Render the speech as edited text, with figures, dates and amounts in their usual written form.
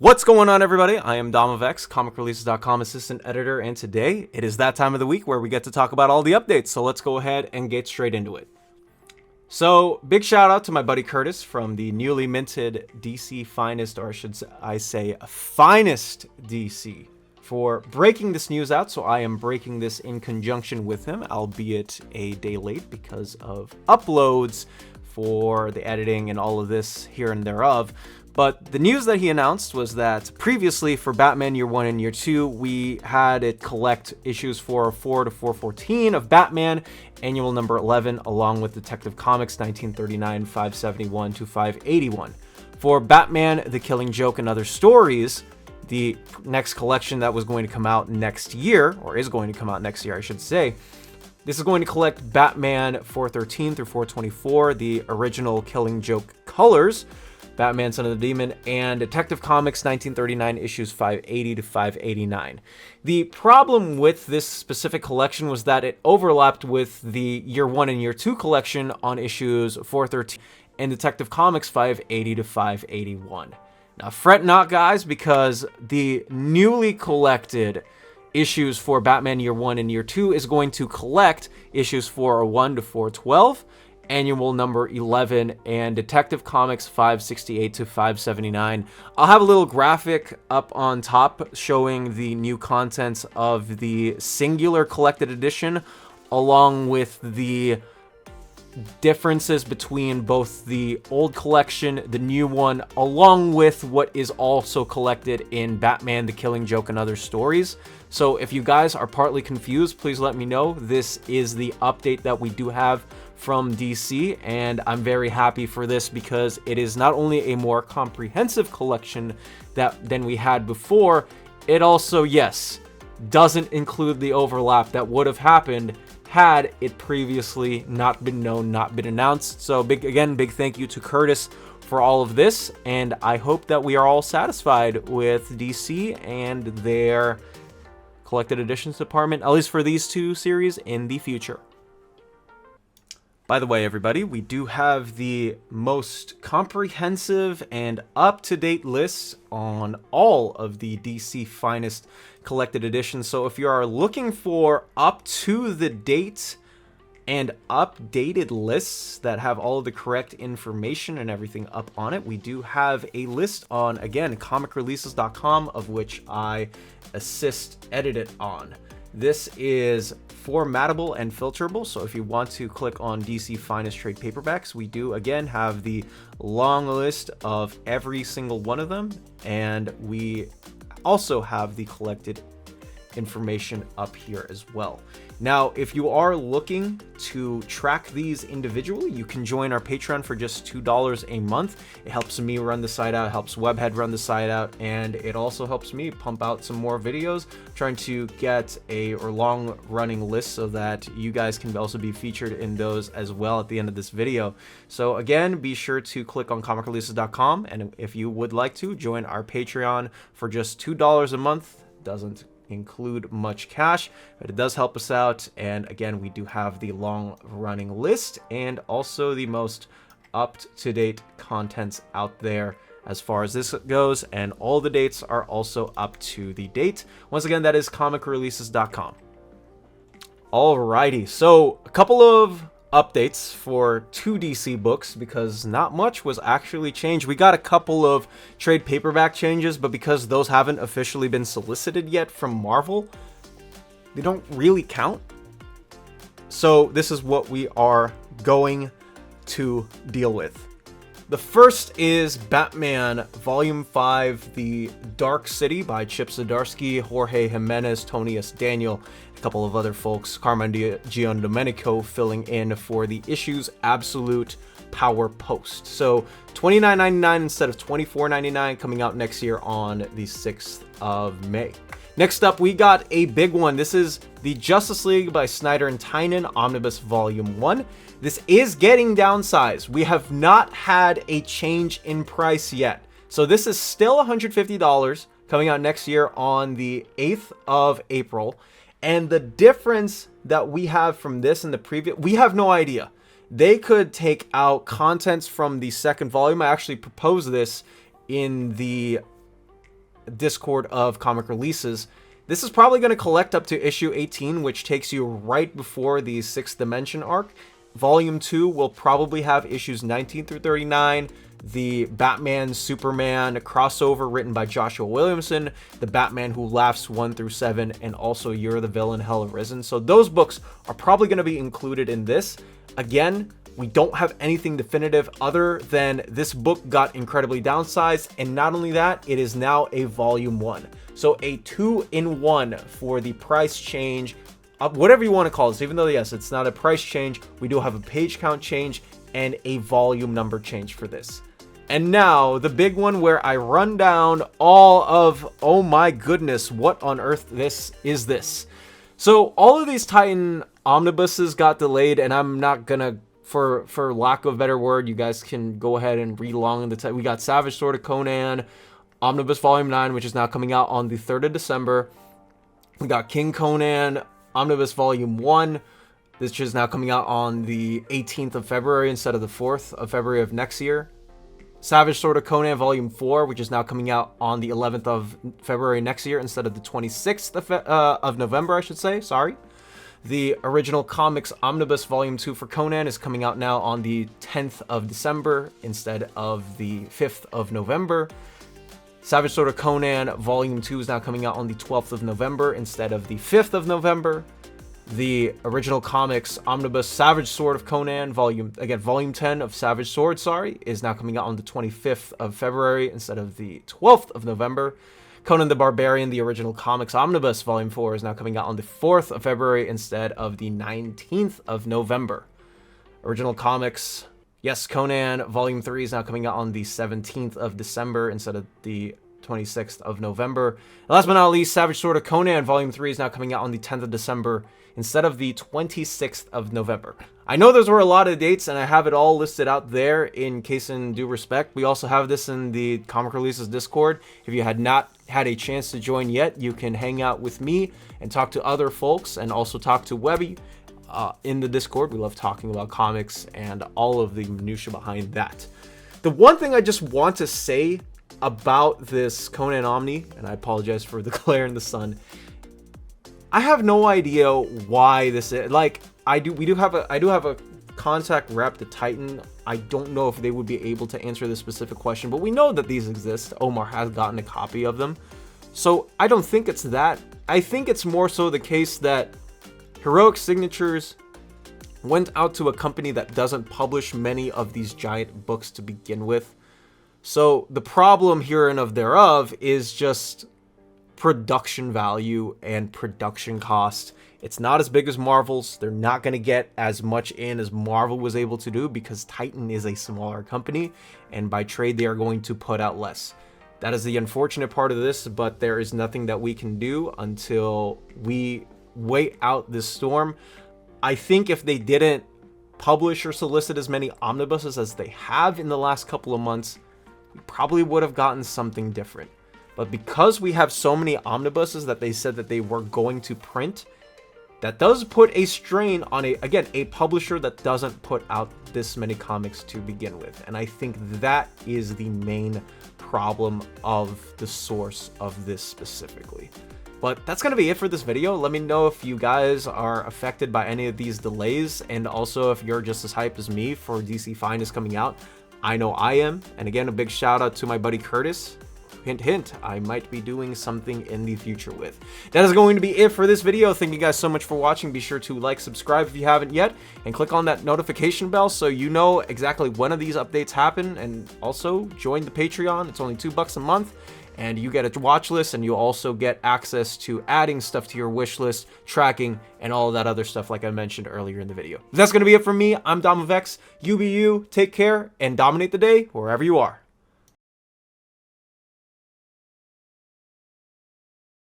What's going on, everybody? I am Dom of X, comicreleases.com assistant editor, and today it is that time of the week where we get to talk about all the updates, so let's go ahead and get straight into it. So, big shout out to my buddy Curtis from the newly minted DC Finest, or should I say Finest DC, for breaking this news out. So I am breaking this in conjunction with him, albeit a day late because of uploads for the editing and all of this here and thereof. But the news that he announced was that previously for Batman Year 1 and Year 2, we had it collect issues 404 to 414 of Batman, annual number 11, along with Detective Comics 1939, 571 to 581. For Batman, The Killing Joke and Other Stories, the next collection that was going to come out next year, or is going to come out next year, I should say, this is going to collect Batman 413 through 424, the original Killing Joke colors, Batman Son of the Demon, and Detective Comics 1939 issues 580 to 589. The problem with this specific collection was that it overlapped with the Year 1 and Year 2 collection on issues 413 and Detective Comics 580 to 581. Now, fret not, guys, because the newly collected issues for Batman Year 1 and Year 2 is going to collect issues 401 to 412, annual number 11, and Detective Comics 568 to 579. I'll have a little graphic up on top showing the new contents of the singular collected edition, along with the differences between both the old collection, the new one, along with what is also collected in Batman, The Killing Joke and Other Stories. So if you guys are partly confused, please let me know. This is the update that we do have from DC, and I'm very happy for this because it is not only a more comprehensive collection than we had before, it also, yes, doesn't include the overlap that would have happened had it previously not been known, not been announced. So big thank you to Curtis for all of this, and I hope that we are all satisfied with DC and their collected editions department, at least for these two series in the future. By the way, everybody, we do have the most comprehensive and up-to-date lists on all of the DC Finest collected editions. So if you are looking for up-to-the-date and updated lists that have all of the correct information and everything up on it, we do have a list on, again, comicreleases.com, of which I edit it on. This is formattable and filterable, so if you want to click on DC Finest trade paperbacks, we do again have the long list of every single one of them, and we also have the collected information up here as well. Now, if you are looking to track these individually, you can join our Patreon for just $2 a month. It helps me run the site out, helps Webhead run the site out, and it also helps me pump out some more videos, trying to get a long-running list so that you guys can also be featured in those as well at the end of this video. So again, be sure to click on comicreleases.com, and if you would like to join our Patreon for just $2 a month, doesn't include much cash, but it does help us out. And again, we do have the long running list and also the most up-to-date contents out there as far as this goes, and all the dates are also up to the date. Once again, that is comicreleases.com. Alrighty, so a couple of updates for two DC books because not much was actually changed. We got a couple of trade paperback changes, but because those haven't officially been solicited yet from Marvel, they don't really count. So this is what we are going to deal with. The first is Batman Volume 5, The Dark City by Chip Zdarsky, Jorge Jimenez, Tony S. Daniel, a couple of other folks, Carmine Giandomenico filling in for the issue's absolute power post. So $29.99 instead of $24.99, coming out next year on the 6th of May. Next up, we got a big one. This is the Justice League by Snyder and Tynion Omnibus Volume 1. This is getting downsized. We have not had a change in price yet. So this is still $150, coming out next year on the 8th of April. And the difference that we have from this and the previous, we have no idea. They could take out contents from the second volume. I actually proposed this in the Discord of comic releases. This is probably going to collect up to issue 18, which takes you right before the 6th Dimension arc. Volume 2 will probably have issues 19 through 39, the Batman Superman crossover written by Joshua Williamson, the Batman Who Laughs 1 through 7, and also You're the Villain, Hell Arisen. So those books are probably going to be included in this. Again, we don't have anything definitive other than this book got incredibly downsized, and not only that, it is now a volume 1. So a 2-in-1 for the price change, whatever you want to call this, even though yes, it's not a price change, we do have a page count change and a volume number change for this. And now the big one where I run down all of, oh my goodness, what on earth this is this. So all of these Titan omnibuses got delayed, and I'm not gonna, for lack of a better word, you guys can go ahead and read along in the we got Savage Sword of Conan Omnibus Volume 9, which is now coming out on the 3rd of December. We got King Conan Omnibus Volume 1, which is now coming out on the 18th of February instead of the 4th of February of next year. Savage Sword of Conan Volume 4, which is now coming out on the 11th of February next year instead of the 26th of November, I should say. Sorry. The original comics Omnibus Volume 2 for Conan is coming out now on the 10th of December instead of the 5th of November. Savage Sword of Conan Volume 2 is now coming out on the 12th of November instead of the 5th of November. The original comics Omnibus Savage Sword of Conan Volume 10 of Savage Sword, is now coming out on the 25th of February instead of the 12th of November. Conan the Barbarian, the original comics Omnibus Volume 4 is now coming out on the 4th of February instead of the 19th of November. Original comics, yes, Conan Volume 3 is now coming out on the 17th of December instead of the 26th of November. And last but not least, Savage Sword of Conan Volume 3 is now coming out on the 10th of December instead of the 26th of November. I know those were a lot of dates, and I have it all listed out there in case in due respect. We also have this in the Comic Releases Discord. If you had not had a chance to join yet, you can hang out with me and talk to other folks, and also talk to Webby in the Discord. We love talking about comics and all of the minutia behind that. The one thing I just want to say about this Conan Omni, and I apologize for the glare in the sun, I have no idea why this is, like, I do have a contact rep to Titan. I don't know if they would be able to answer this specific question, but we know that these exist. Omar has gotten a copy of them. So I don't think it's that. I think it's more so the case that Heroic Signatures went out to a company that doesn't publish many of these giant books to begin with. So the problem here and of thereof is just production value and production cost. It's not as big as Marvel's. They're not going to get as much in as Marvel was able to do because Titan is a smaller company, and by trade they are going to put out less. That is the unfortunate part of this, but there is nothing that we can do until we wait out this storm. I think if they didn't publish or solicit as many omnibuses as they have in the last couple of months, we probably would have gotten something different. But because we have so many omnibuses that they said that they were going to print, that does put a strain on a publisher that doesn't put out this many comics to begin with. And I think that is the main problem of the source of this specifically. But that's going to be it for this video. Let me know if you guys are affected by any of these delays, and also if you're just as hyped as me for DC Finest coming out. I know I am. And again, a big shout out to my buddy Curtis. Hint, hint, I might be doing something in the future with. That is going to be it for this video. Thank you guys so much for watching. Be sure to like, subscribe if you haven't yet, and click on that notification bell so you know exactly when of these updates happen. And also join the Patreon. It's only $2 a month, and you get a watch list, and you also get access to adding stuff to your wish list, tracking, and all of that other stuff like I mentioned earlier in the video. That's going to be it from me. I'm Dom of X. You be you, take care, and dominate the day wherever you are.